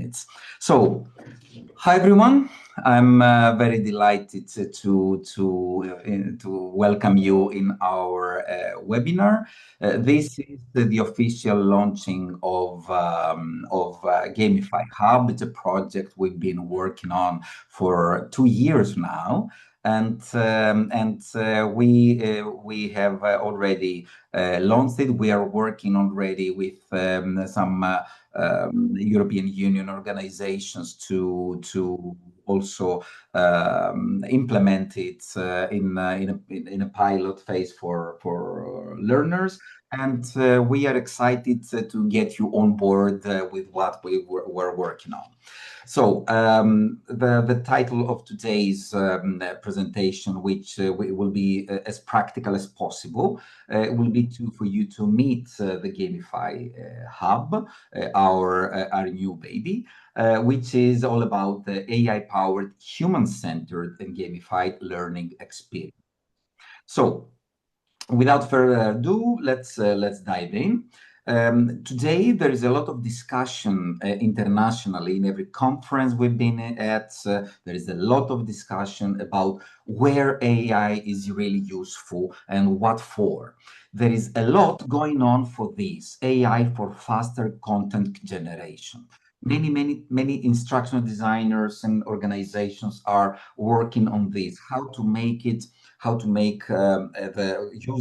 minutes. So, hi everyone. I'm very delighted to welcome you in our webinar. This is the official launching of Gamified Hub. It's a project we've been working on for 2 years now. And we have already launched it. We are working already with some European Union organizations to also implement it in a pilot phase for learners. And we are excited to get you on board with what we're working on. So the title of today's presentation, which will be as practical as possible, will be for you to meet the Gamified Hub, our new baby, which is all about the AI-powered, human-centered and gamified learning experience. So, without further ado, let's dive in. Today, there is a lot of discussion internationally in every conference we've been at. There is a lot of discussion about where AI is really useful and what for. There is a lot going on for this, AI for faster content generation. Many instructional designers and organizations are working on this, how to make use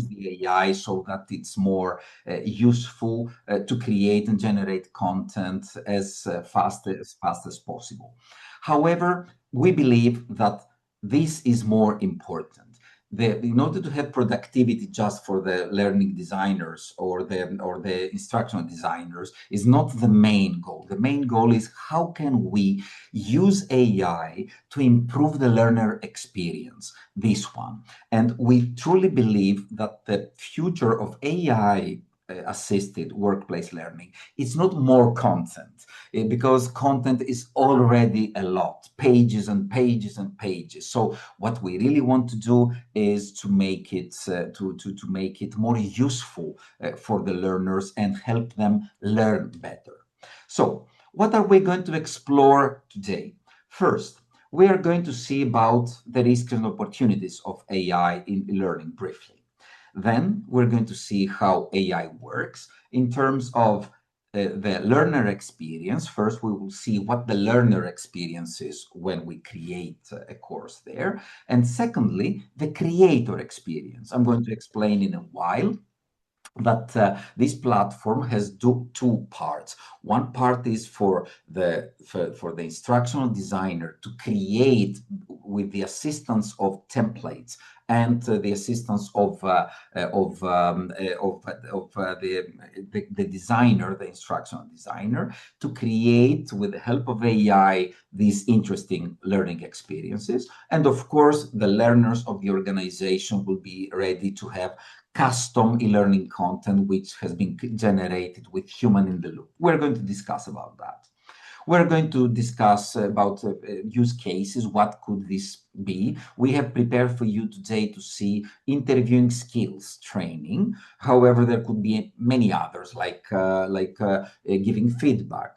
the AI so that it's more useful to create and generate content as fast as possible. However, we believe that this is more important. In order to have productivity just for the learning designers or the instructional designers is not the main goal. The main goal is how can we use AI to improve the learner experience, this one. And we truly believe that the future of AI assisted workplace learning is not more content, because content is already a lot, pages and pages and pages. So what we really want to do is to make it to make it more useful for the learners and help them learn better. So what are we going to explore today? First, we are going to see about the risks and opportunities of AI in learning briefly. Then we're going to see how AI works in terms of the learner experience. First, we will see what the learner experience is when we create a course there. And secondly, the creator experience. I'm going to explain in a while that this platform has two parts. One part is for the instructional designer to create with the assistance of templates and the assistance of the designer, the instructional designer, to create with the help of AI these interesting learning experiences. And of course, the learners of the organization will be ready to have custom e-learning content which has been generated with human in the loop. We're going to discuss about that. We're going to discuss about use cases. What could this be? We have prepared for you today to see interviewing skills training. However, there could be many others like giving feedback,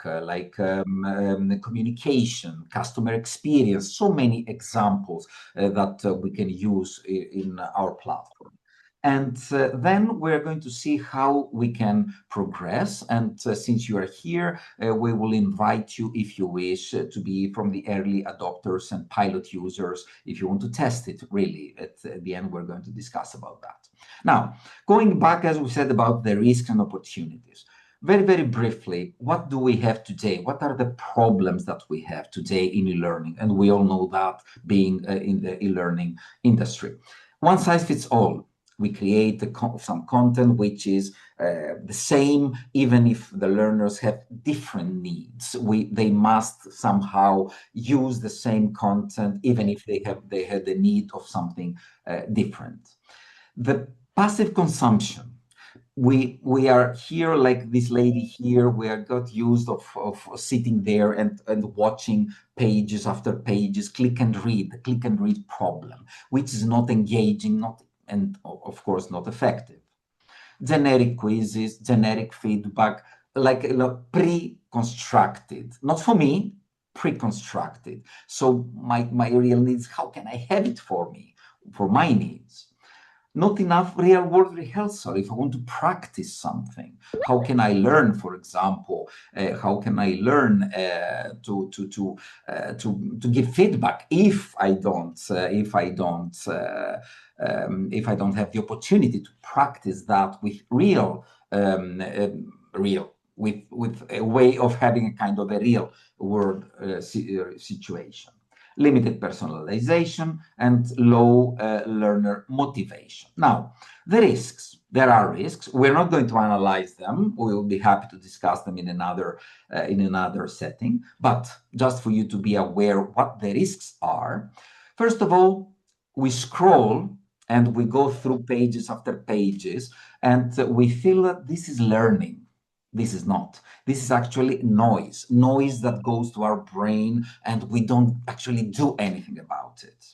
communication, customer experience, so many examples that we can use in our platform. And then we're going to see how we can progress. And since you are here, we will invite you, if you wish, to be from the early adopters and pilot users, if you want to test it, really. At the end, we're going to discuss about that. Now, going back, as we said, about the risks and opportunities. Very, very briefly, what do we have today? What are the problems that we have today in e-learning? And we all know that being in the e-learning industry. One size fits all. We create some content which is the same, even if the learners have different needs. They must somehow use the same content, even if they had the need of something different. The passive consumption. We are here like this lady here. We are got used of sitting there and watching pages after pages, click and read problem, which is not engaging, and of course not effective. Generic quizzes, generic feedback, like pre-constructed, not for me, pre-constructed. So my real needs, how can I have it for me, for my needs? Not enough real world rehearsal. If I want to practice something, how can I learn, for example, how can I learn to give feedback if I don't have the opportunity to practice that with with a way of having a kind of a real world situation. Limited personalization, and low learner motivation. Now, the risks. There are risks. We're not going to analyze them. We will be happy to discuss them in another setting. But just for you to be aware what the risks are, first of all, we scroll and we go through pages after pages, and we feel that this is learning. This is not. This is actually noise that goes to our brain, and we don't actually do anything about it.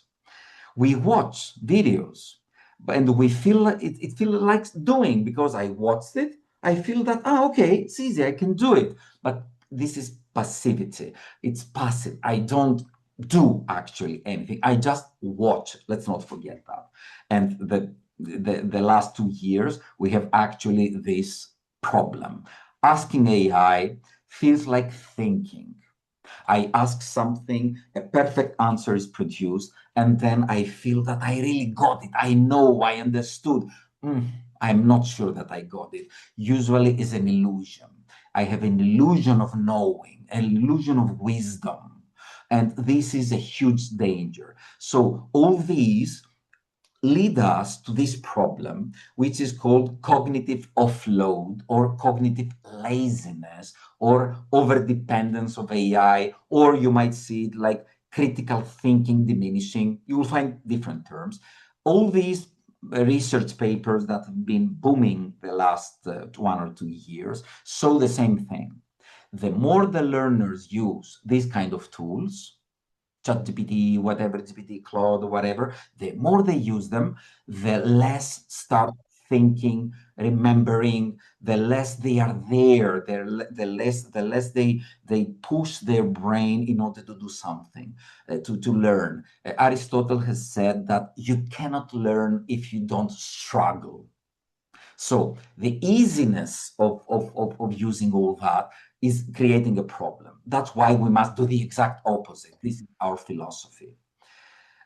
We watch videos, and we feel it feels like doing because I watched it. I feel that, okay, it's easy, I can do it. But this is passivity. It's passive. I don't do actually anything. I just watch. Let's not forget that. And the last 2 years, we have actually this problem. Asking AI feels like thinking. I ask something, a perfect answer is produced, and then I feel that I really got it. I know, I understood. I'm not sure that I got it. Usually it's an illusion. I have an illusion of knowing, an illusion of wisdom. And this is a huge danger. So all these lead us to this problem, which is called cognitive offload or cognitive laziness or overdependence of AI, or you might see it like critical thinking diminishing. You will find different terms. All these research papers that have been booming the last 1 or 2 years show the same thing. The more the learners use these kind of tools, ChatGPT, whatever, GPT, Claude, whatever, the more they use them, the less start thinking, remembering, the less they are there, the less they push their brain in order to do something, to learn. Aristotle has said that you cannot learn if you don't struggle. So the easiness of using all that is creating a problem. That's why we must do the exact opposite. This is our philosophy.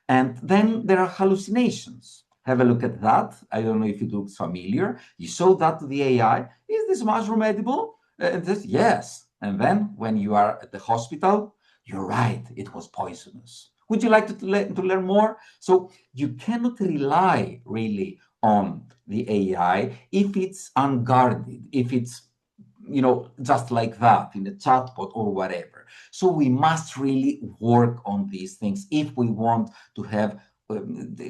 And then there are hallucinations. Have a look at that. I don't know if it looks familiar. You show that to the AI. Is this mushroom edible? And this, yes. And then when you are at the hospital, you're right, it was poisonous. Would you like to learn more? So you cannot rely really on the AI if it's unguarded, if it's just like that in a chatbot or whatever. So we must really work on these things if we want to have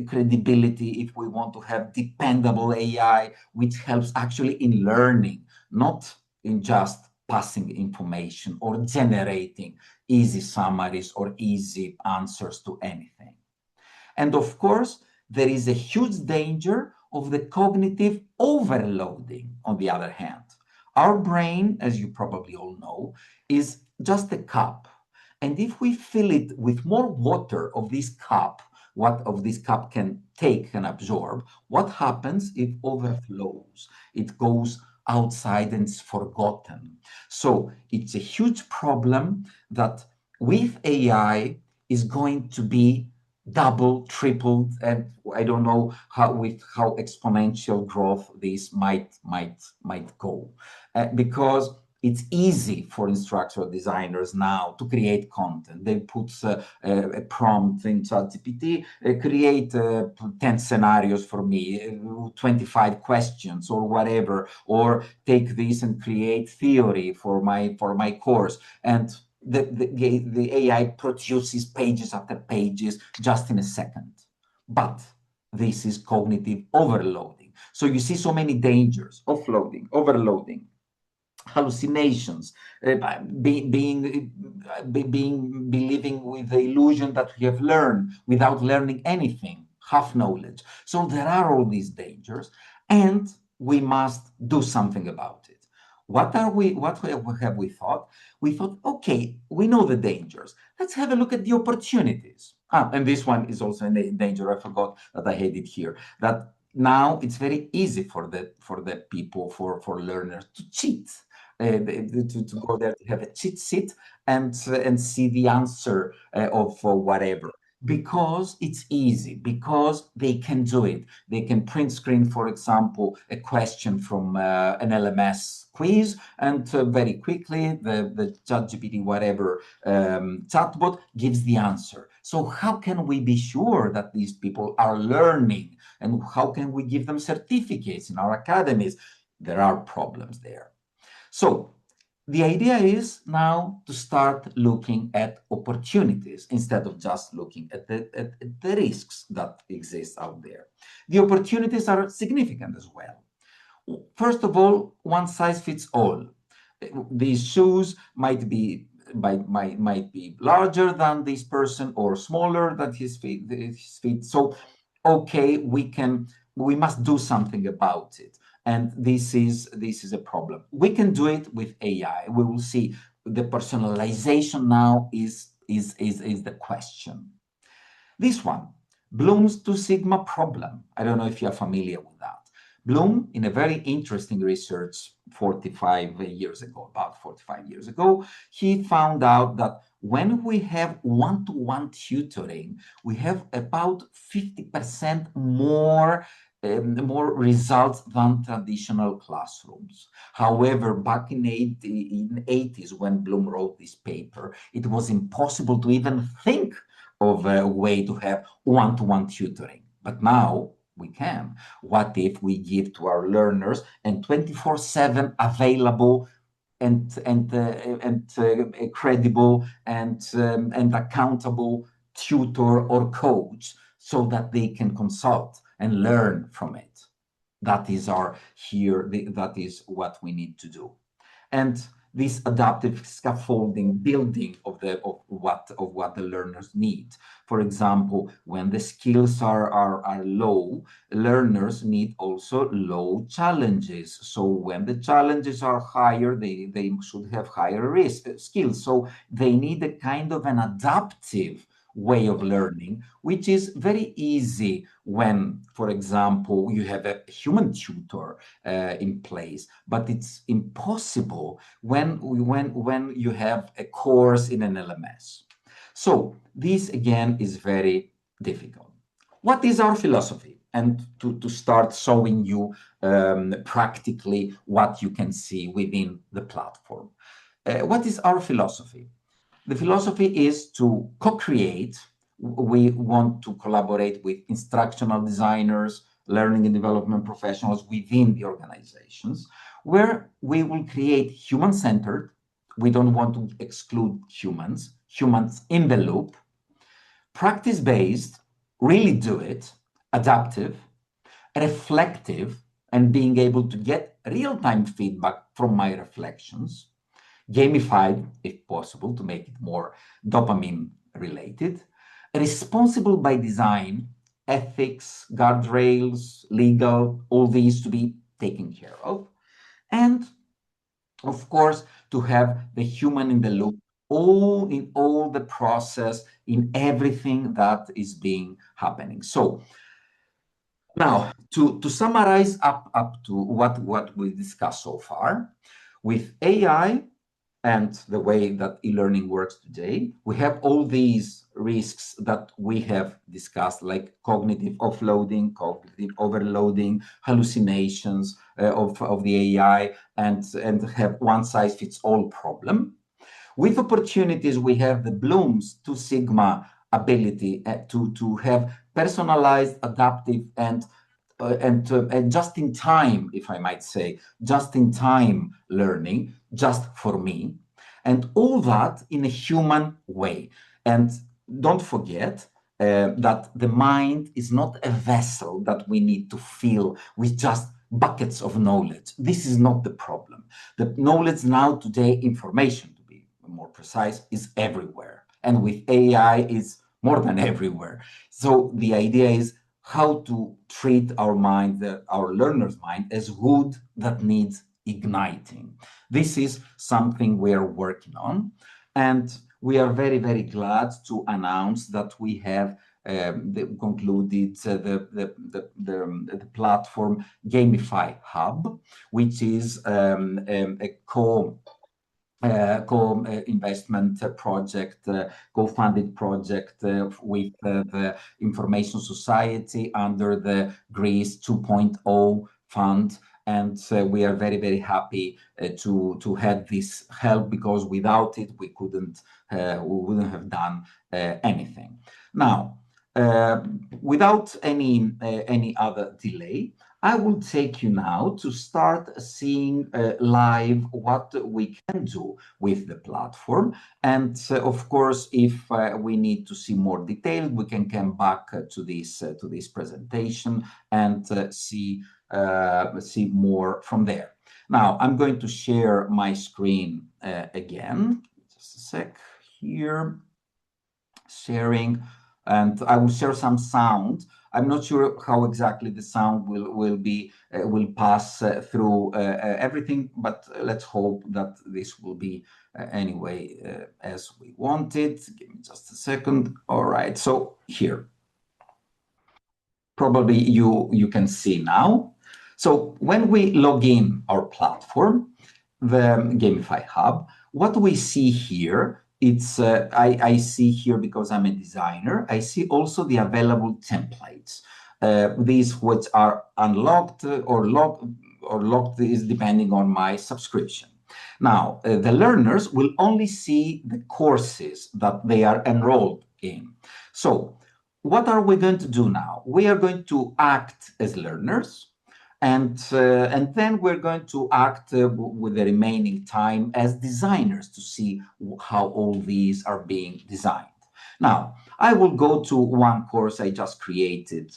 credibility, if we want to have dependable AI, which helps actually in learning, not in just passing information or generating easy summaries or easy answers to anything. And of course, there is a huge danger of the cognitive overloading, on the other hand. Our brain, as you probably all know, is just a cup. And if we fill it with more water of this cup, what of this cup can take and absorb, what happens? It overflows. It goes outside and is forgotten. So it's a huge problem that with AI is going to be double, tripled, and I don't know how exponential growth this might go, because it's easy for instructional designers now to create content. They put a prompt in ChatGPT, create 10 scenarios for me, 25 questions or whatever, or take this and create theory for my course. And the AI produces pages after pages just in a second. But this is cognitive overloading. So you see so many dangers: offloading, overloading, hallucinations, believing with the illusion that we have learned without learning anything, half knowledge. So there are all these dangers, and we must do something about it. what have we thought? We thought, okay, we know the dangers. Let's have a look at the opportunities. And this one is also a danger. I forgot that I had it here. That now it's very easy for the people, for learners to cheat. To go there to have a cheat sheet and see the answer of whatever, because it's easy, because they can do it. They can print screen, for example, a question from an LMS quiz, and very quickly the ChatGPT, whatever chatbot, gives the answer. So how can we be sure that these people are learning, and how can we give them certificates in our academies? There are problems there. So the idea is now to start looking at opportunities instead of just looking at the risks that exist out there. The opportunities are significant as well. First of all, one size fits all. These shoes might be larger than this person or smaller than his feet. So, okay, we must do something about it, and this is a problem. We can do it with AI. We will see. The personalization now is the question. This one, Bloom's two sigma problem. I don't know if you're familiar with that. Bloom, in a very interesting research 45 years ago, about 45 years ago, he found out that when we have one-to-one tutoring, we have about 50% more results than traditional classrooms. However, back in 80s, when Bloom wrote this paper, it was impossible to even think of a way to have one-to-one tutoring. But now we can. What if we give to our learners and 24/7 available and credible and accountable tutor or coach, so that they can consult and learn from it? That is that is what we need to do. And this adaptive scaffolding building of what the learners need. For example, when the skills are low, learners need also low challenges. So when the challenges are higher, they should have higher risk skills. So they need a kind of an adaptive way of learning, which is very easy when, for example, you have a human tutor in place, but it's impossible when you have a course in an LMS. So this again is very difficult. What is our philosophy? And to start showing you practically what you can see within the platform. What is our philosophy? The philosophy is to co-create. We want to collaborate with instructional designers, learning and development professionals within the organizations, where we will create human-centered. We don't want to exclude humans in the loop, practice-based, really do it, adaptive, reflective, and being able to get real-time feedback from my reflections, gamified, if possible, to make it more dopamine related, responsible by design, ethics, guardrails, legal, all these to be taken care of. And of course, to have the human in the loop, in all the process, in everything that is being happening. So now, to summarize up to what we discussed so far, with AI and the way that e-learning works today, we have all these risks that we have discussed, like cognitive offloading, cognitive overloading, hallucinations of the AI, and have one-size-fits-all problem. With opportunities, we have the Bloom's two sigma ability to have personalized, adaptive, and just in time, if I might say, just in time learning, just for me, and all that in a human way. And don't forget that the mind is not a vessel that we need to fill with just buckets of knowledge. This is not the problem. The knowledge now today, information to be more precise, is everywhere. And with AI, it's more than everywhere. So the idea is how to treat our mind, our learner's mind, as wood that needs igniting. This is something we are working on, and we are very, very glad to announce that we have concluded the platform Gamified Hub, which is a co-investment project, co-funded project with the Information Society under the Greece 2.0 fund. And we are very, very happy to have this help, because without it, we wouldn't have done anything. Now, without any other delay, I will take you now to start seeing live what we can do with the platform. And of course, if we need to see more detail, we can come back to this presentation and see more from there. Now, I'm going to share my screen again. Just a sec here. Sharing, and I will share some sound. I'm not sure how exactly the sound will pass through everything, but let's hope that this will be anyway as we want it. Give me just a second. All right, so here. Probably you can see now. So when we log in our platform, the Gamified Hub, what we see here, it's I see here, because I'm a designer, I see also the available templates. These which are unlocked or locked is depending on my subscription. Now, the learners will only see the courses that they are enrolled in. So what are we going to do now? We are going to act as learners, and then we're going to act with the remaining time as designers to see how all these are being designed. Now, I will go to one course I just created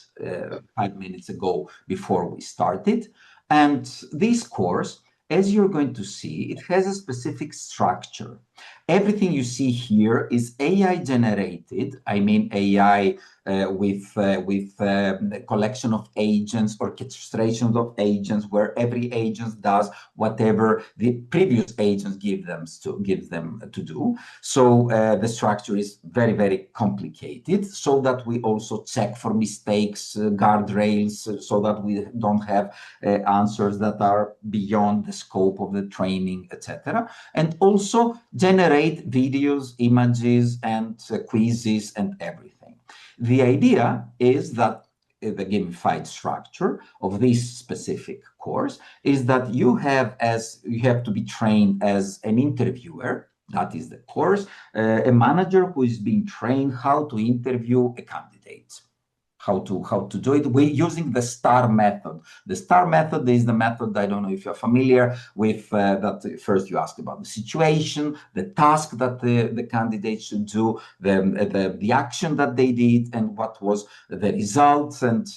5 minutes ago before we started. And this course, as you're going to see, it has a specific structure. Everything you see here is AI generated. I mean AI with a collection of agents, orchestration of agents, where every agent does whatever the previous agents give them to do. So the structure is very, very complicated, so that we also check for mistakes, guardrails, so that we don't have answers that are beyond the scope of the training, etc. And also generate videos, images, and quizzes and everything. The idea is that the gamified structure of this specific course is that you have to be trained as an interviewer. That is the course. A manager who is being trained how to interview a candidate. How to do it. We're using the STAR method. The STAR method is the method, I don't know if you're familiar with, that first you ask about the situation, the task that the candidate should do, the action that they did, and what was the results, and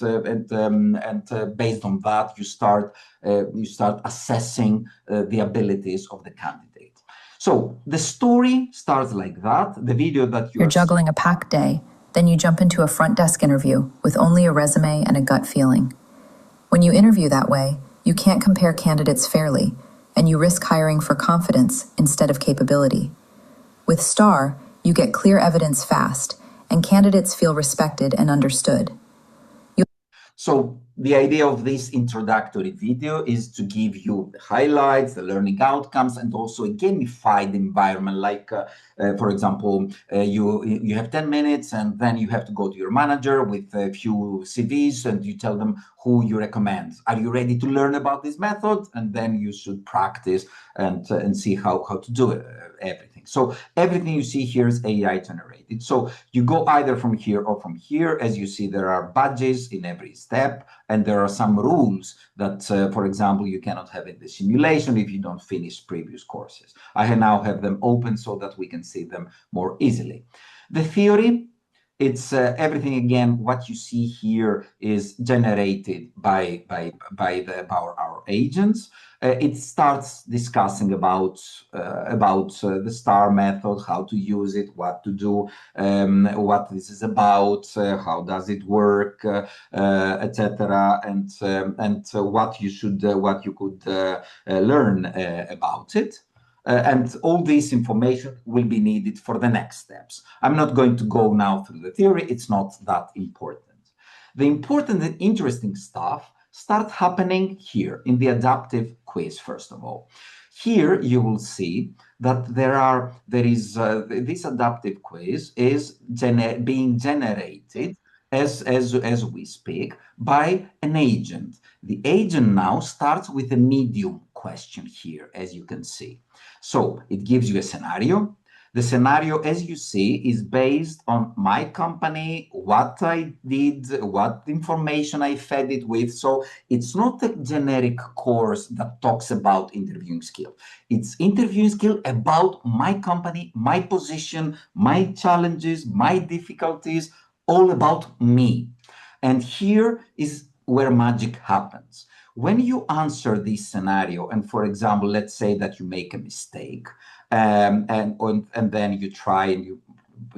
based on that you start assessing the abilities of the candidate. So the story starts like that. The video that you're juggling a packed day. Then you jump into a front desk interview with only a resume and a gut feeling. When you interview that way, you can't compare candidates fairly, and you risk hiring for confidence instead of capability. With STAR, you get clear evidence fast, and candidates feel respected and understood. So the idea of this introductory video is to give you the highlights, the learning outcomes, and also a gamified environment. Like, for example, you have 10 minutes, and then you have to go to your manager with a few CVs, and you tell them who you recommend. Are you ready to learn about this method? And then you should practice and see how to do it, everything. So everything you see here is AI generated. So you go either from here or from here. As you see, there are badges in every step, and there are some rules that, for example, you cannot have in the simulation if you don't finish previous courses. I now have them open so that we can see them more easily. The theory It's everything again. What you see here is generated by our agents. It starts discussing about the STAR method, how to use it, what to do, what this is about, how does it work, etc., and what you could learn about it. And all this information will be needed for the next steps. I'm not going to go now through the theory. It's not that important. The important and interesting stuff starts happening here in the adaptive quiz, first of all. Here you will see that this adaptive quiz is being generated as we speak by an agent. The agent now starts with a medium question here, as you can see. So it gives you a scenario. The scenario, as you see, is based on my company, what I did, what information I fed it with. So it's not a generic course that talks about interviewing skill. It's interviewing skill about my company, my position, my challenges, my difficulties, all about me. And here is where magic happens. When you answer this scenario, and for example, let's say that you make a mistake, and then you try and you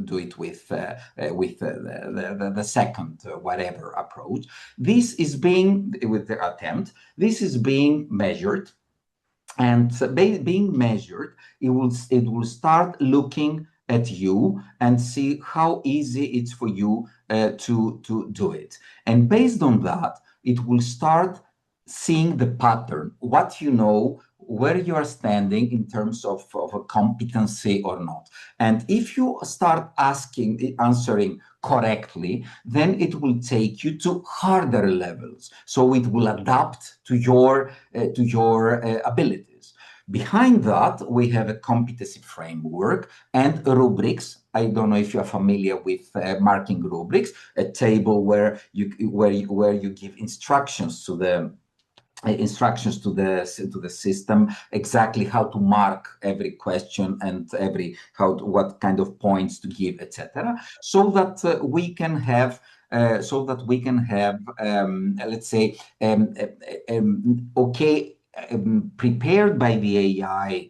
do it with the second whatever approach. This is being with the attempt. This is being measured, and being measured, it will start looking at you and see how easy it's for you to do it. And based on that, it will start seeing the pattern, what you know, where you are standing in terms of a competency or not. And if you start answering correctly, then it will take you to harder levels. So it will adapt to your abilities. Behind that, we have a competency framework and rubrics. I don't know if you are familiar with marking rubrics, a table where you give instructions to the system, exactly how to mark every question and what kind of points to give, etc., so that we can have let's say prepared by the AI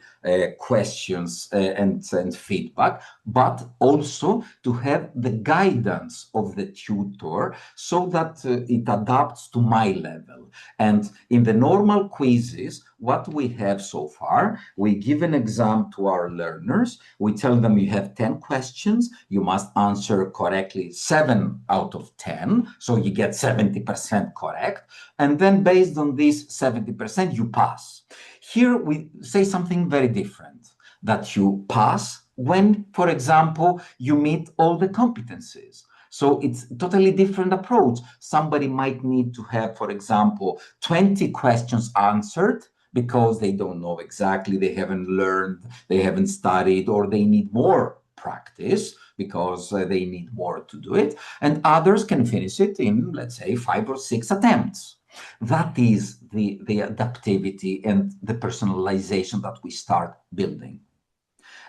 questions and feedback, but also to have the guidance of the tutor so that it adapts to my level. And in the normal quizzes, what we have so far, we give an exam to our learners. We tell them you have 10 questions. You must answer correctly 7 out of 10. So you get 70% correct. And then based on this 70%, you pass. Here we say something very different, that you pass when, for example, you meet all the competencies. So it's a totally different approach. Somebody might need to have, for example, 20 questions answered because they don't know exactly, they haven't learned, they haven't studied, or they need more practice because they need more to do it. And others can finish it in, let's say, 5 or 6 attempts. That is the adaptivity and the personalization that we start building.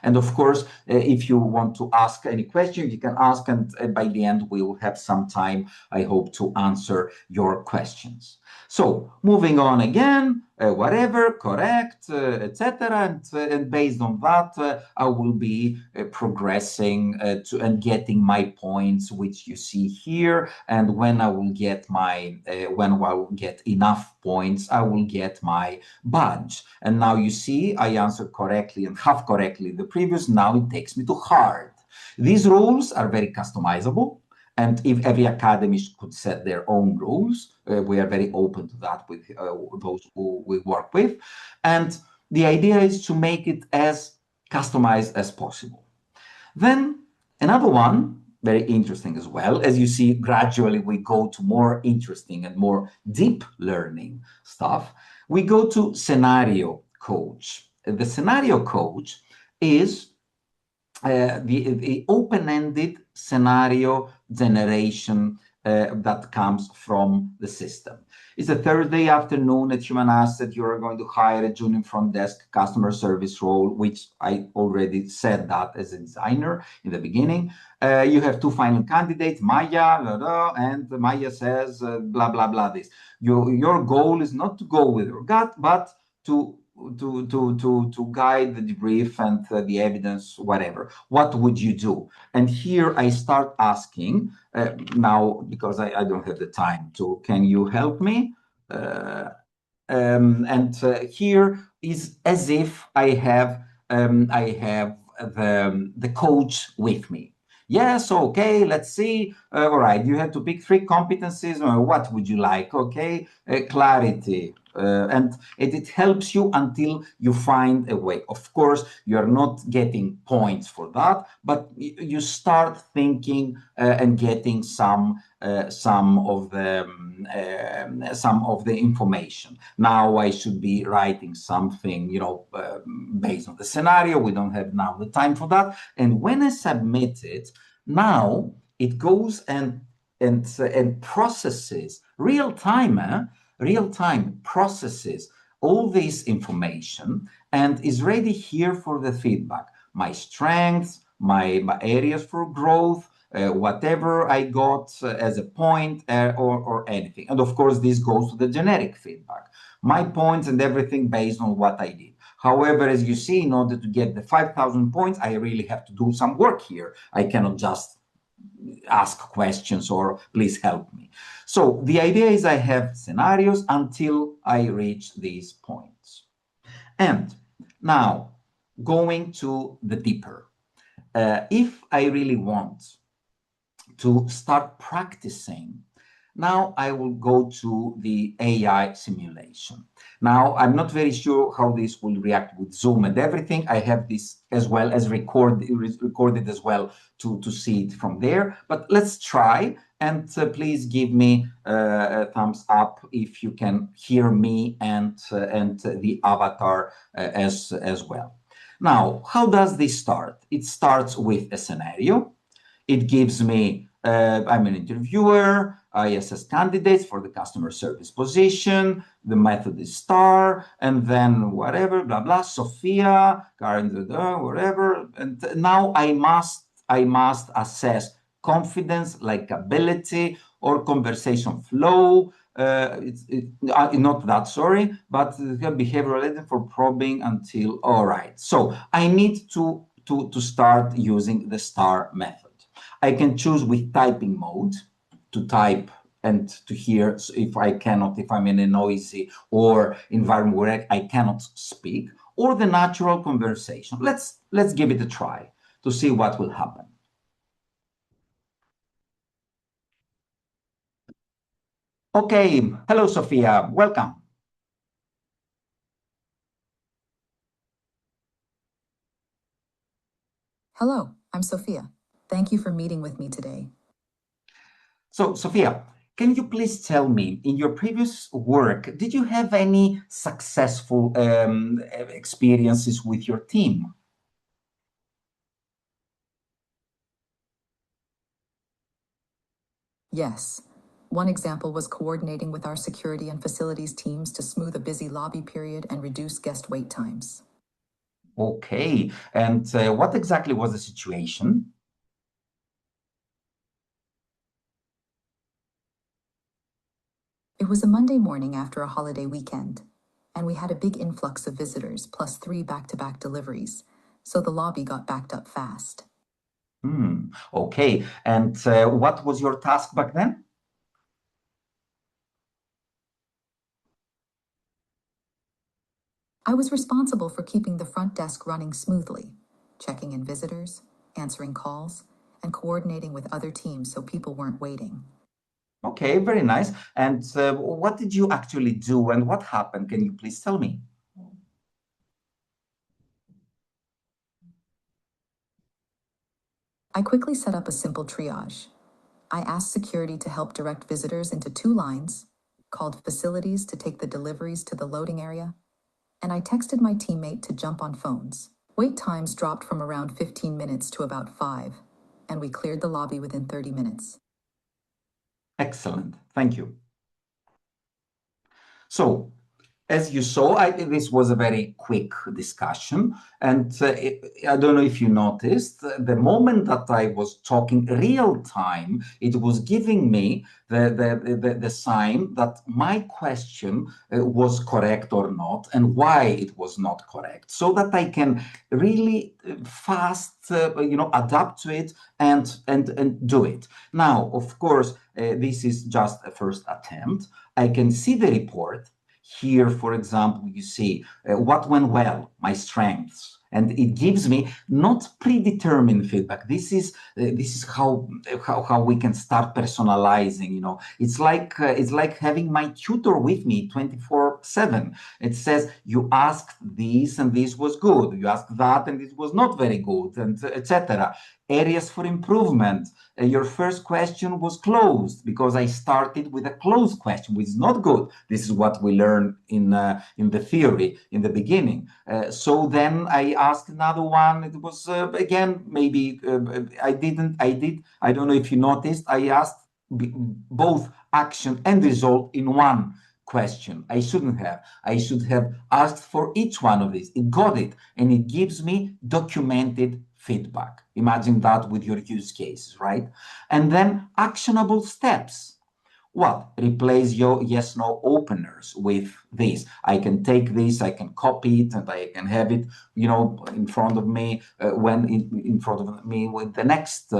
And of course, if you want to ask any question, you can ask, and by the end, we will have some time, I hope, to answer your questions. So moving on again, whatever, correct, etc. And based on that, I will be progressing and getting my points, which you see here. And when I will get enough points, I will get my badge. And now you see, I answered correctly and half correctly the previous. Now it takes me to hard. These rules are very customizable. And if every academy could set their own rules, we are very open to that with those who we work with. And the idea is to make it as customized as possible. Then another one, very interesting as well, as you see, gradually we go to more interesting and more deep learning stuff. We go to scenario coach. The scenario coach is the open-ended scenario generation that comes from the system. It's a Thursday afternoon at Human Asset. You're going to hire a junior front desk customer service role, which I already said that as a designer in the beginning. You have two final candidates, Maya, blah, blah, and Maya says, blah, blah, blah, this. Your goal is not to go with your gut, but to guide the debrief and the evidence, whatever. What would you do? And here I start asking, now, because I don't have the time to, can you help me? Here is as if I have the coach with me. Yes, okay, let's see. All right, you have to pick three competencies. What would you like? Okay, clarity. And it helps you until you find a way. Of course, you are not getting points for that, but you start thinking and getting some of the information. Now I should be writing something, based on the scenario. We don't have now the time for that. And when I submit it, now it goes and processes real time processes all this information and is ready here for the feedback. My strengths, my areas for growth, whatever I got as a point or anything. And of course, this goes to the generic feedback. My points and everything based on what I did. However, as you see, in order to get the 5,000 points, I really have to do some work here. I cannot just ask questions or please help me. So the idea is I have scenarios until I reach these points. And now going to the deeper. If I really want to start practicing, now I will go to the AI simulation. Now, I'm not very sure how this will react with Zoom and everything. I have this as well as recorded as well to see it from there. But let's try, and please give me a thumbs up if you can hear me and the avatar as well. Now, how does this start? It starts with a scenario. It gives me, I'm an interviewer, I assess candidates for the customer service position, the method is star, and then whatever, blah, blah, Sophia, Karen, whatever. And now I must assess confidence, likability, or conversation flow. Not that, sorry, but behavioral editing for probing until, all right. So I need to start using the star method. I can choose with typing mode to type and to hear if I'm in a noisy or environment where I cannot speak, or the natural conversation. Let's give it a try to see what will happen. Okay, hello, Sophia, welcome. Hello, I'm Sophia. Thank you for meeting with me today. So, Sophia, can you please tell me, in your previous work, did you have any successful experiences with your team? Yes. One example was coordinating with our security and facilities teams to smooth a busy lobby period and reduce guest wait times. Okay, and what exactly was the situation? It was a Monday morning after a holiday weekend, and we had a big influx of visitors, plus 3 back-to-back deliveries, so the lobby got backed up fast. Okay, and what was your task back then? I was responsible for keeping the front desk running smoothly, checking in visitors, answering calls, and coordinating with other teams so people weren't waiting. Okay, very nice. And what did you actually do and what happened? Can you please tell me? I quickly set up a simple triage. I asked security to help direct visitors into 2 lines, called facilities to take the deliveries to the loading area, and I texted my teammate to jump on phones. Wait times dropped from around 15 minutes to about 5, and we cleared the lobby within 30 minutes. Excellent. Thank you. So, as you saw, this was a very quick discussion. And I don't know if you noticed, the moment that I was talking real time, it was giving me the sign that my question was correct or not, and why it was not correct, so that I can really fast, adapt to it and do it. Now, of course, this is just a first attempt. I can see the report. Here, for example, you see what went well, my strengths, and it gives me not predetermined feedback. This is how we can start personalizing. It's like having my tutor with me 24/7. It says you asked this and this was good. You asked that and it was not very good, and etc. Areas for improvement. Your first question was closed because I started with a closed question, which is not good. This is what we learned in the theory in the beginning. So then I asked another one. It was again, maybe I did. I don't know if you noticed. I asked both action and result in one question. I shouldn't have. I should have asked for each one of these. It got it, and it gives me documented feedback. Imagine that with your use cases, right? And then actionable steps. Well, replace your yes no openers with this. I can take this, I can copy it, and I can have it, in front of me in front of me with the next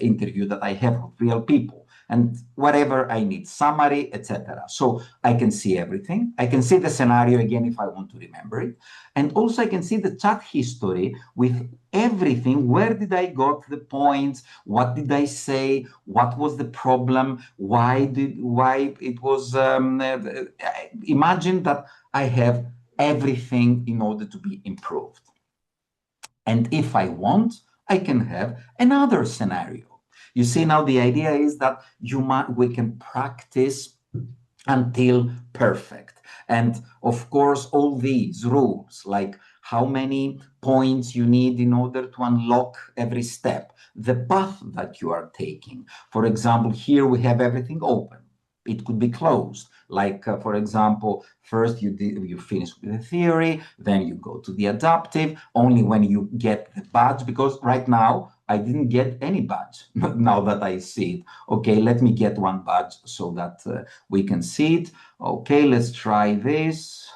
interview that I have with real people. And whatever I need, summary, etc. So I can see everything. I can see the scenario again if I want to remember it. And also I can see the chat history with everything. Where did I got the points? What did I say? What was the problem? Why it was, imagine that I have everything in order to be improved. And if I want, I can have another scenario. You see, now the idea is that we can practice until perfect. And of course, all these rules, like how many points you need in order to unlock every step, the path that you are taking. For example, here we have everything open. It could be closed. Like, for example, first you finish with the theory, then you go to the adaptive, only when you get the badge, because right now I didn't get any badge. Now that I see it. Okay, let me get one badge so that we can see it. Okay, let's try this.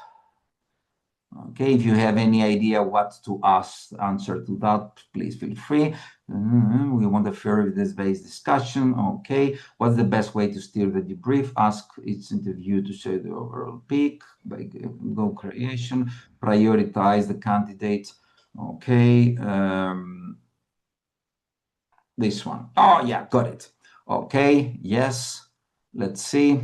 Okay, if you have any idea what to answer to that, please feel free. We want a fair evidence-based discussion. Okay, what's the best way to steer the debrief? Ask each interview to share the overall peak by goal creation. Prioritize the candidates. Okay, this one. Oh yeah, got it. Okay, yes. Let's see.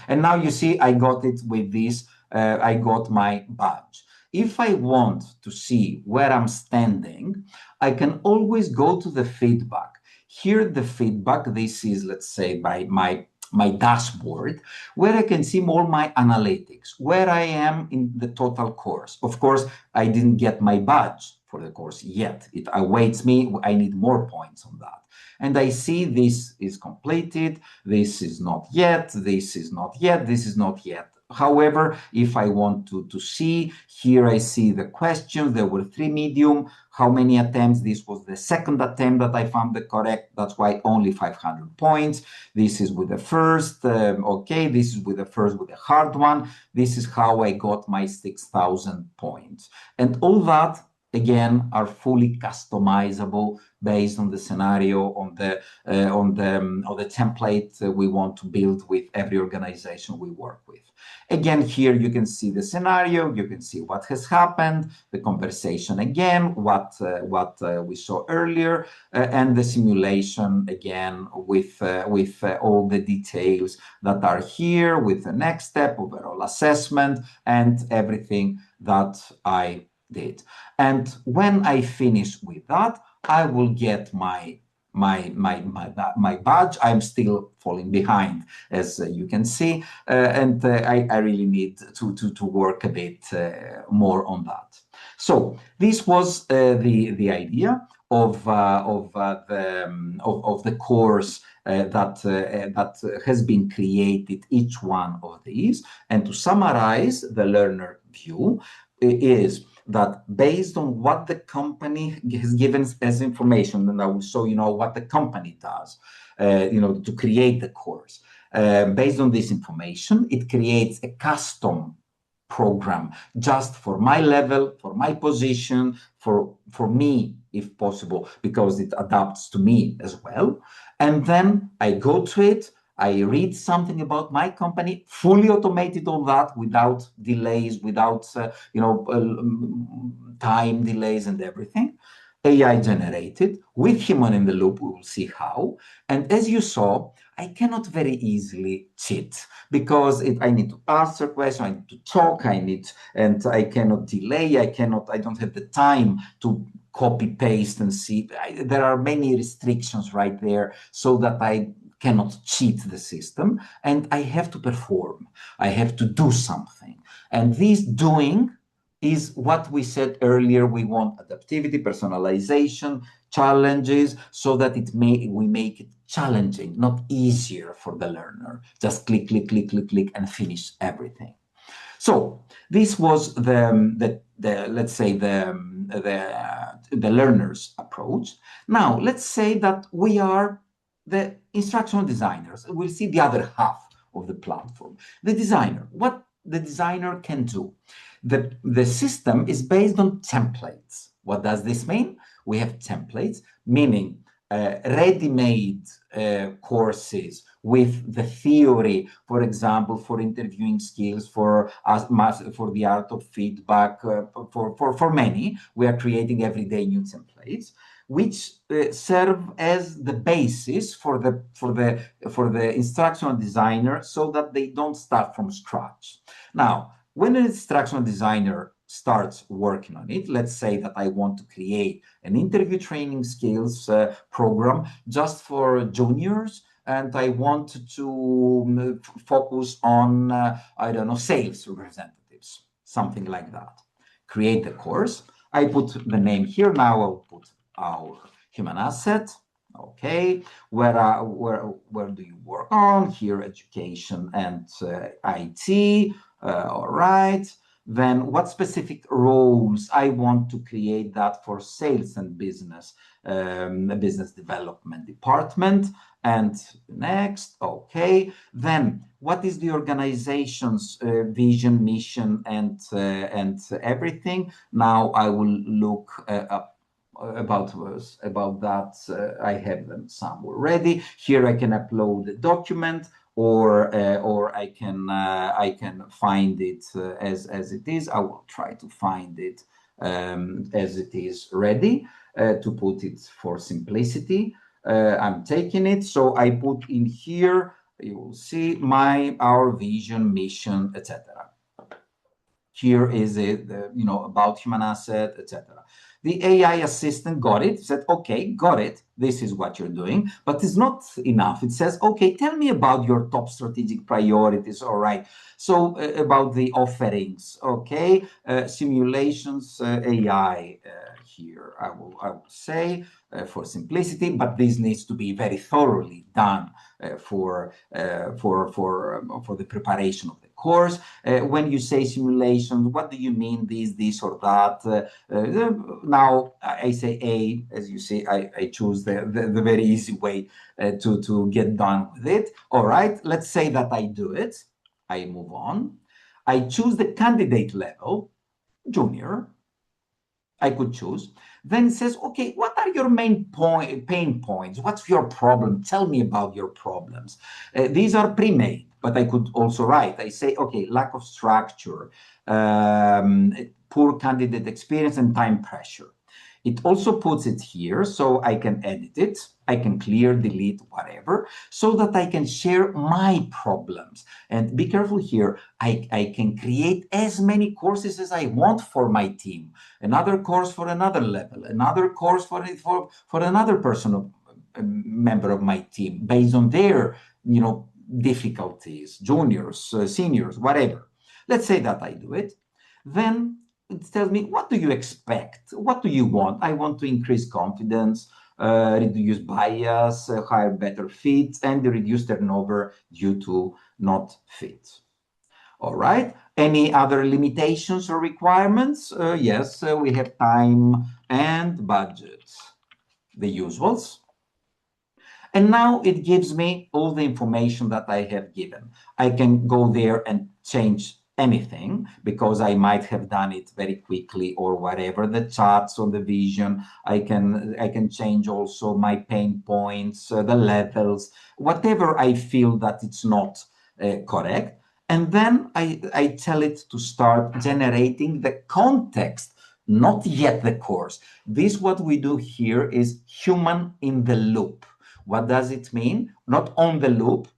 And now you see I got it with this. I got my badge. If I want to see where I'm standing, I can always go to the feedback. Here, the feedback, this is, let's say, by my dashboard, where I can see all my analytics, where I am in the total course. Of course, I didn't get my badge for the course yet. It awaits me. I need more points on that. And I see this is completed, this is not yet, this is not yet, this is not yet. However, if I want to see, here I see the questions. There were 3 medium. How many attempts? This was the second attempt that I found the correct. That's why only 500 points. This is with the first. Okay, this is with the first with the hard one. This is how I got my 6,000 points. And all that, again, are fully customizable based on the scenario, on the template we want to build with every organization we work with. Again, here you can see the scenario, you can see what has happened, the conversation again, what we saw earlier, and the simulation again with all the details that are here, with the next step, overall assessment, and everything that I did. And when I finish with that, I will get my badge. I'm still falling behind, as you can see, and I really need to work a bit more on that. So this was the idea of the course that has been created, each one of these. And to summarize, the learner view is that based on what the company has given as information, and I will show what the company does, to create the course. Based on this information, it creates a custom program just for my level, for my position, for me, if possible, because it adapts to me as well. And then I go to it, I read something about my company, fully automated all that, without delays, without time delays and everything. AI generated with human in the loop. We will see how. And as you saw, I cannot very easily cheat because I need to answer questions, I need to talk, and I cannot delay. I don't have the time to copy paste and see. There are many restrictions right there, so that I cannot cheat the system, and I have to perform. I have to do something. And this doing is what we said earlier. We want adaptivity, personalization, challenges, so that we make it challenging, not easier for the learner. Just click, click, click, click, click, and finish everything. So this was the let's say the learner's approach. Now let's say that we are the instructional designers. We'll see the other half of the platform. The designer, what the designer can do. The system is based on templates. What does this mean? We have templates, meaning ready-made courses with the theory, for example, for interviewing skills, for the art of feedback, for many. We are creating every day new templates, which serve as the basis for the instructional designer, so that they don't start from scratch. Now, when an instructional designer starts working on it, let's say that I want to create an interview training skills program just for juniors, and I want to focus on, I don't know, sales representatives, something like that. Create the course. I put the name here. Now I'll put our human asset. Okay, where do you work on? Here, education and IT. All right. Then what specific roles I want to create that for sales and business development department. And next, okay. Then what is the organization's vision, mission, and everything? Now I will look up about that. I have them somewhere ready. Here I can upload the document, or I can find it as it is. I will try to find it as it is ready to put it for simplicity. I'm taking it, so I put in here. You will see our vision, mission, etc. Here is it, about human asset, etc. The AI assistant got it, said, okay, got it. This is what you're doing, but it's not enough. It says, okay, tell me about your top strategic priorities. All right. So about the offerings, okay, simulations, AI here, I will say for simplicity, but this needs to be very thoroughly done for the preparation of the course. When you say simulations, what do you mean? This or that? Now I say A, as you see, I choose the very easy way to get done with it. All right, let's say that I do it. I move on. I choose the candidate level, junior. I could choose. Then it says, okay, what are your main pain points? What's your problem? Tell me about your problems. These are pre-made, but I could also write. I say, okay, lack of structure, poor candidate experience, and time pressure. It also puts it here, so I can edit it. I can clear, delete, whatever, so that I can share my problems. And be careful here, I can create as many courses as I want for my team. Another course for another level, another course for another person, member of my team, based on their, difficulties, juniors, seniors, whatever. Let's say that I do it. Then it tells me, what do you expect? What do you want? I want to increase confidence. reduce bias, hire better fit, and reduce turnover due to not fit. All right. Any other limitations or requirements? Yes, we have time and budget, the usuals. And now it gives me all the information that I have given. I can go there and change anything because I might have done it very quickly or whatever. The charts on the vision, I can change also my pain points, the levels, whatever I feel that it's not correct. And then I tell it to start generating the context, not yet the course. This, what we do here is human in the loop. What does it mean? Not on the loop,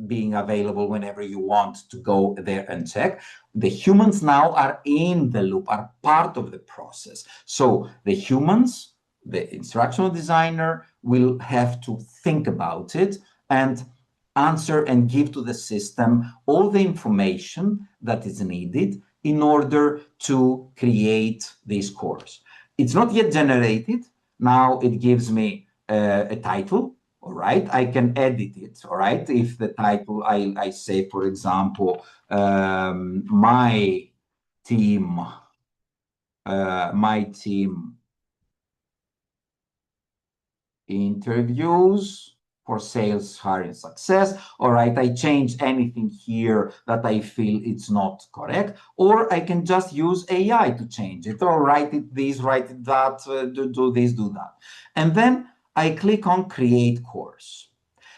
being available whenever you want to go there and check. The humans now are in the loop, are part of the process. So the humans, the instructional designer, will have to think about it and answer and give to the system all the information that is needed in order to create this course. It's not yet generated. Now it gives me a title. All right, I can edit it. All right, if the title I say, for example, my team interviews for sales hiring success. All right, I change anything here that I feel it's not correct, or I can just use AI to change it, or write it this, write it that, do this, do that. And then I click on create course.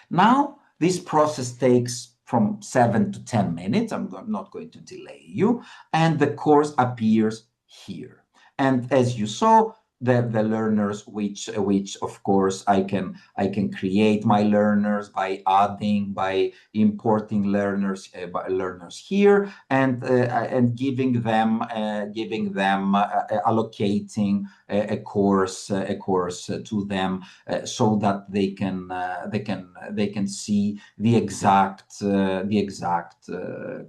Now, this process takes from 7 to 10 minutes. I'm not going to delay you. And the course appears here. And as you saw, the learners, which of course I can create my learners by adding, by importing learners here, and giving them allocating a course to them so that they can see the exact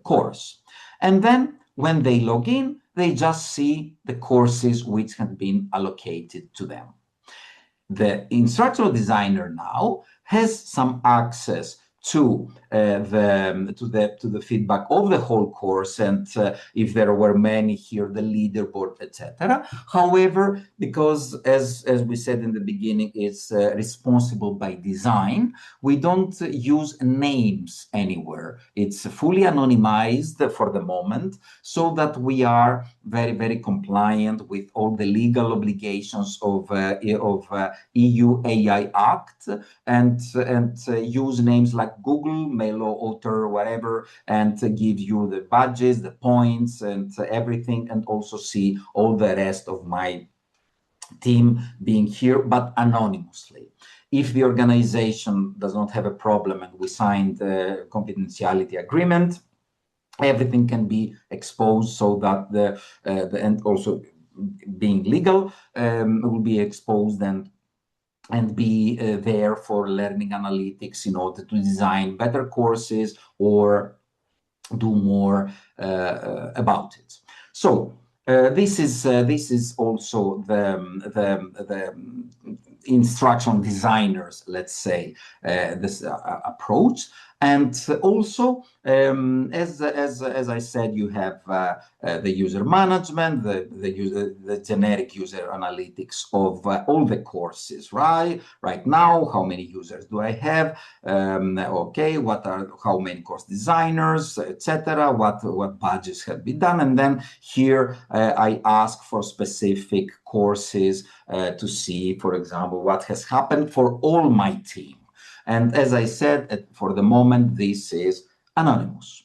course. And then when they log in, they just see the courses which have been allocated to them. The instructional designer now has some access to the feedback of the whole course, and if there were many here, the leaderboard, etc. However, because as we said in the beginning, it's responsible by design, we don't use names anywhere. It's fully anonymized for the moment, so that we are very compliant with all the legal obligations of EU AI Act, and use names like Google, Melo, Author, whatever, and give you the badges, the points, and everything, and also see all the rest of my team being here, but anonymously. If the organization does not have a problem and we signed the confidentiality agreement, everything can be exposed so that and also being legal will be exposed and be there for learning analytics in order to design better courses or do more about it. So this is also the instructional designers, let's say, this approach. And also, as I said, you have the user management, the generic user analytics of all the courses, right? Right now, how many users do I have? Okay, how many course designers, etc. What budgets have been done, and then here I ask for specific courses to see, for example, what has happened for all my team. And as I said, for the moment, this is anonymous.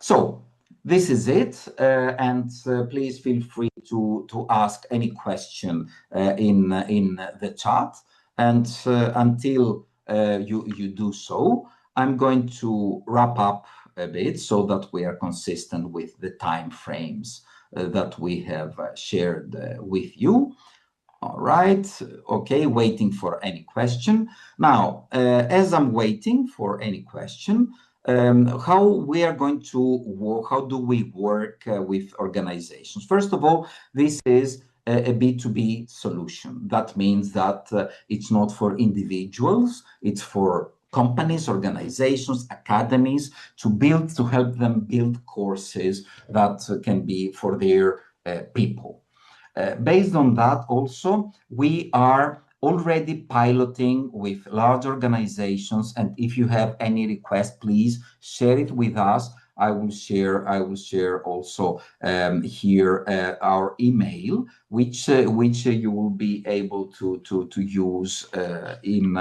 So this is it, and please feel free to ask any question in the chat. And until you do so, I'm going to wrap up a bit so that we are consistent with the time frames that we have shared with you. All right, okay, waiting for any question. Now, as I'm waiting for any question, how we are going to work, how do we work with organizations? First of all, this is a B2B solution. That means that it's not for individuals, it's for companies, organizations, academies to help them build courses that can be for their people. Based on that also, we are already piloting with large organizations, and if you have any request, please share it with us. I will share also here our email, which you will be able to use in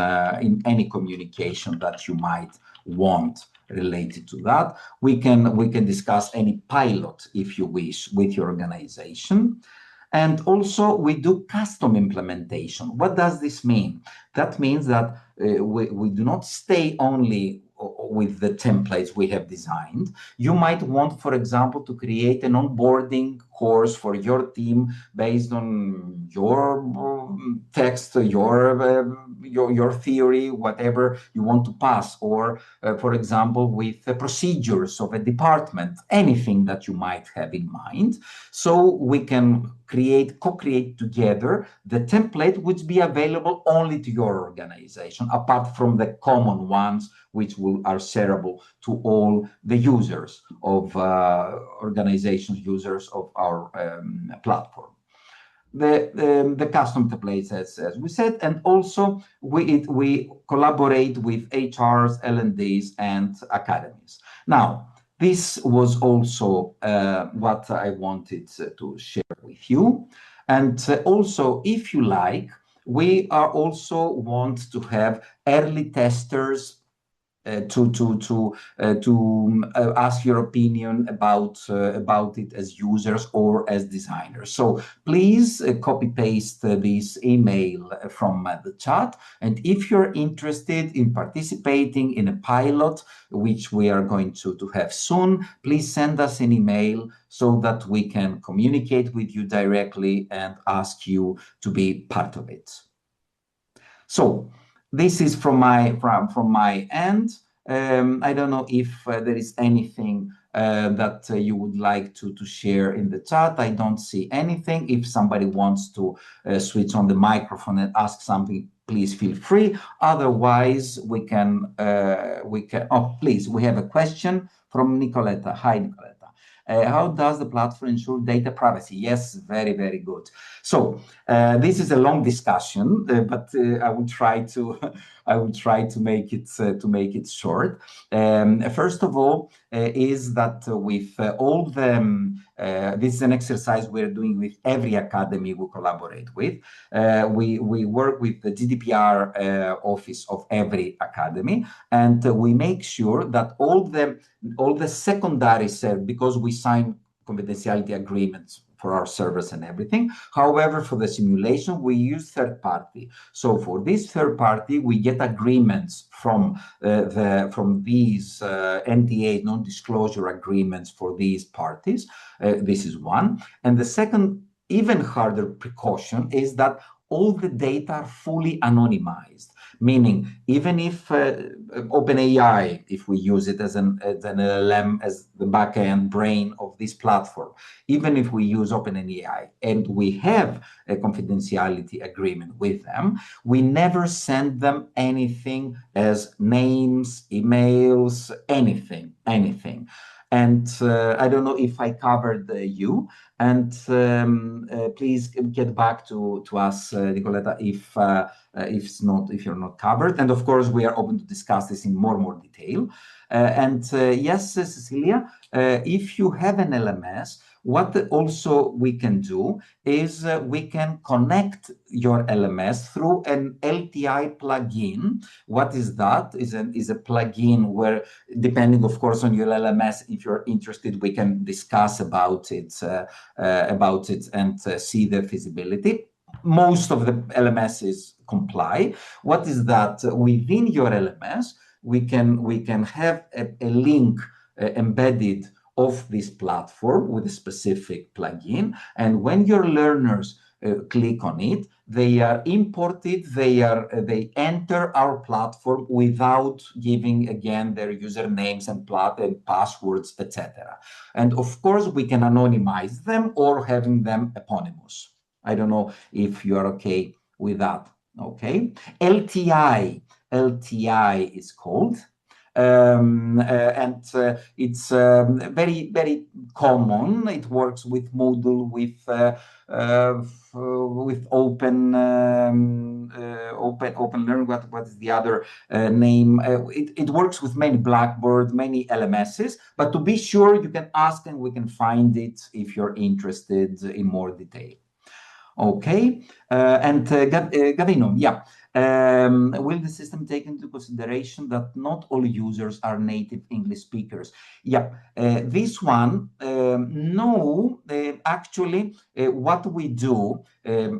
any communication that you might want related to that. We can discuss any pilot, if you wish, with your organization. And also, we do custom implementation. What does this mean? That means that we do not stay only with the templates we have designed. You might want, for example, to create an onboarding course for your team based on your text, your theory, whatever you want to pass, or for example, with the procedures of a department, anything that you might have in mind. So we can co-create together the template which be available only to your organization, apart from the common ones which are shareable to all the users of organizations, users of our platform. The custom templates, as we said, and also we collaborate with HRs, L&Ds, and academies. Now, this was also what I wanted to share with you. And also, if you like, we are also want to have early testers to ask your opinion about it as users or as designers. So please copy paste this email from the chat, and if you're interested in participating in a pilot, which we are going to have soon, please send us an email so that we can communicate with you directly and ask you to be part of it. So this is from my end. I don't know if there is anything that you would like to share in the chat. I don't see anything. If somebody wants to switch on the microphone and ask something, please feel free. Otherwise, we can. Oh, please, we have a question from Nicoletta. Hi, Nicoletta. How does the platform ensure data privacy? Yes, very, very good. So this is a long discussion, but I will try to make it short. First of all, is that with all the this is an exercise we're doing with every academy we collaborate with. We work with the GDPR office of every academy, and we make sure that all the secondary servers, because we sign confidentiality agreements for our servers and everything. However, for the simulation, we use third party. So for this third party, we get agreements from these NDA, non-disclosure agreements for these parties. This is one. And the second, even harder precaution is that all the data are fully anonymized. Meaning, even if OpenAI, if we use it as an LLM, as the back-end brain of this platform, even if we use OpenAI and we have a confidentiality agreement with them, we never send them anything as names, emails, anything. And I don't know if I covered you. And please get back to us, Nicoletta, if you're not covered. And of course, we are open to discuss this in more detail. Yes, Cecilia, if you have an LMS, what also we can do is we can connect your LMS through an LTI plugin. What is that? Is a plugin where, depending, of course, on your LMS, if you're interested, we can discuss about it and see the feasibility. Most of the LMSs comply. What is that? Within your LMS, we can have a link embedded of this platform with a specific plugin, and when your learners click on it, they are imported, they enter our platform without giving again their usernames and passwords, etc. And of course, we can anonymize them or having them eponymous. I don't know if you are okay with that. Okay. LTI is called. And it's very, very common. It works with Moodle, with Open Learn. What is the other name? It works with many Blackboard, many LMSs. But to be sure, you can ask and we can find it if you're interested in more detail. Okay, Gavino, yeah. Will the system take into consideration that not all users are native English speakers? Yeah, this one, no, actually, what we do,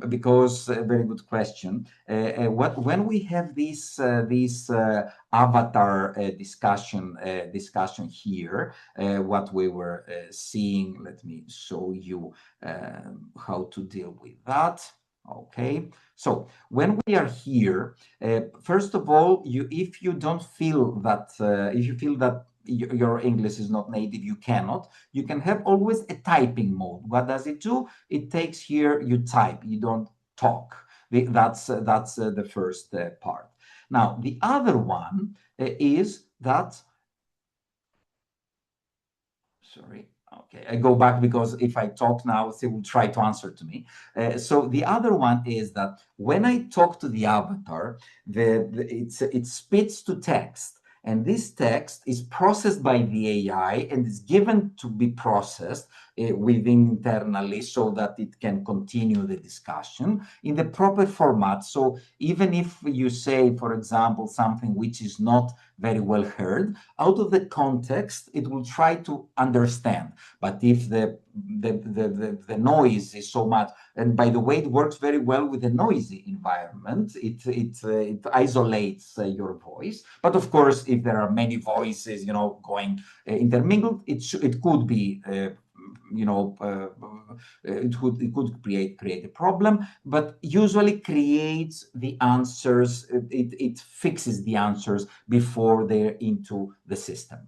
because very good question. When we have this avatar discussion here, what we were seeing, let me show you how to deal with that. Okay, so when we are here, first of all, if you don't feel that, if you feel that your English is not native, you can have always a typing mode. What does it do? It takes here, you type, you don't talk. That's the first part. Now, the other one is that, sorry. Okay, I go back because if I talk now, they will try to answer to me. So the other one is that when I talk to the avatar, it spits to text. And this text is processed by the AI and is given to be processed within internally so that it can continue the discussion in the proper format. So even if you say, for example, something which is not very well heard, out of the context, it will try to understand. But if the noise is so much, and by the way, it works very well with a noisy environment. It isolates your voice. But of course, if there are many voices, going intermingled, it could be. It could create a problem, but usually creates the answers. It fixes the answers before they're into the system.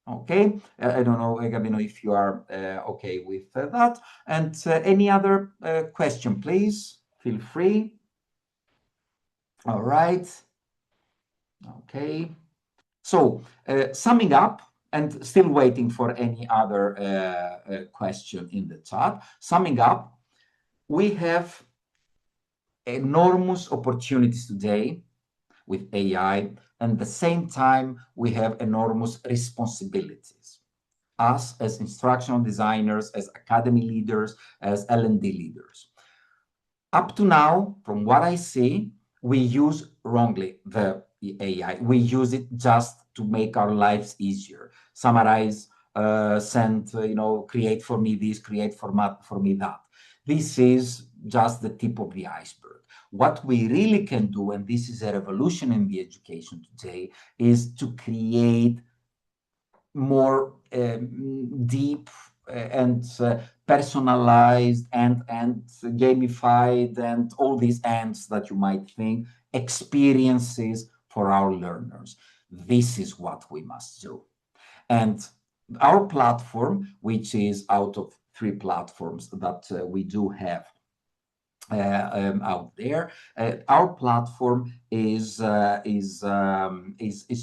Okay, I don't know, Gabino, if you are okay with that. And any other question, please feel free. All right. Okay. So summing up, and still waiting for any other question in the chat. Summing up, we have enormous opportunities today with AI, and at the same time, we have enormous responsibilities. Us as instructional designers, as academy leaders, as L&D leaders. Up to now, from what I see, we use wrongly the AI. We use it just to make our lives easier. Summarize, send, create for me this, create for me that. This is just the tip of the iceberg. What we really can do, and this is a revolution in the education today, is to create more deep and personalized and gamified and all these ends that you might think, experiences for our learners. This is what we must do. And our platform, which is out of 3 platforms that we do have out there. Our platform is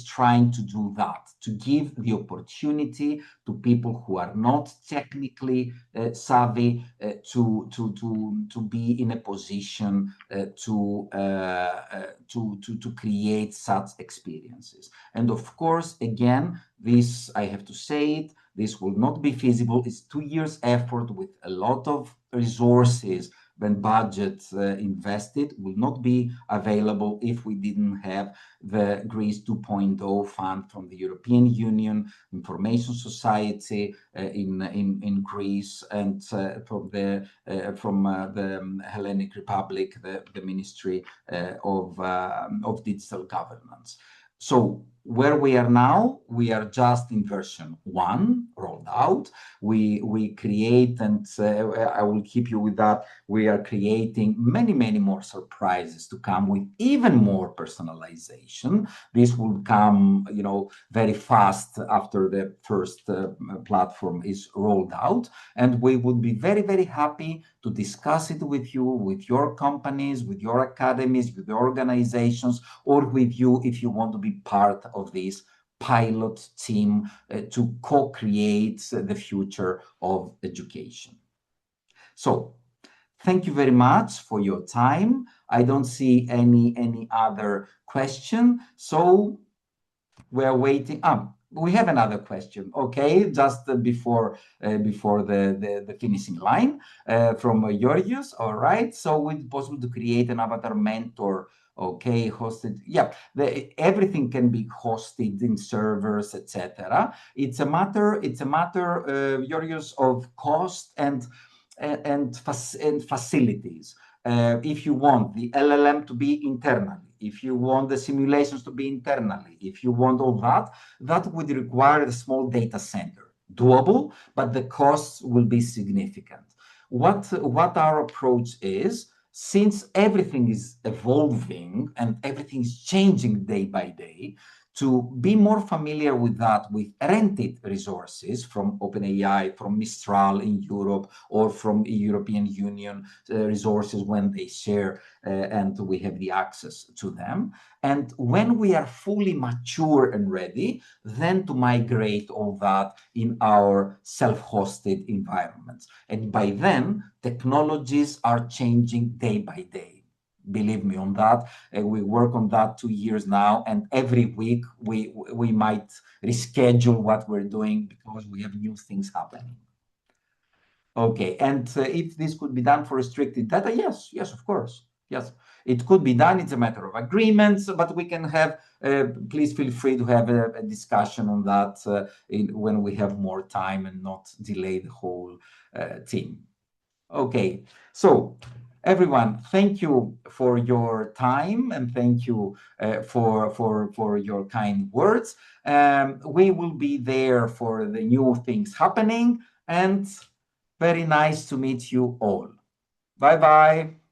trying to do that, to give the opportunity to people who are not technically savvy to be in a position to create such experiences. And of course, again, this, I have to say it, this will not be feasible. It's 2 years effort with a lot of resources when budget invested will not be available if we didn't have the Greece 2.0 fund from the European Union, Information Society in Greece, and from the Hellenic Republic, the Ministry of Digital Governance. So Where we are now, we are just in version 1 rolled out. We create, and I will keep you with that, we are creating many more surprises to come with even more personalization. This will come, very fast after the first platform is rolled out, and we would be very happy to discuss it with you, with your companies, with your academies, with your organizations, or with you if you want to be part of this pilot team to co-create the future of education. So thank you very much for your time. I don't see any other question, so we're waiting. We have another question, okay, just before the finishing line from Georgios. All right, so it's possible to create an avatar mentor, okay, hosted. Yeah, everything can be hosted in servers, etc. It's a matter, Georgios, of cost and facilities. If you want the LLM to be internally, if you want the simulations to be internally, if you want all that, that would require a small data center. Doable, but the costs will be significant. What our approach is, since everything is evolving and everything is changing day by day, to be more familiar with that, with rented resources from OpenAI, from Mistral in Europe, or from European Union resources when they share and we have the access to them. And when we are fully mature and ready, then to migrate all that in our self-hosted environments. And by then, technologies are changing day by day. Believe me on that. We work on that 2 years now, and every week we might reschedule what we're doing because we have new things happening. Okay, and if this could be done for restricted data, yes, of course. Yes, it could be done. It's a matter of agreements, but we can have, please feel free to have a discussion on that when we have more time and not delay the whole team. Okay, so everyone, thank you for your time and thank you for your kind words. We will be there for the new things happening, and very nice to meet you all. Bye-bye.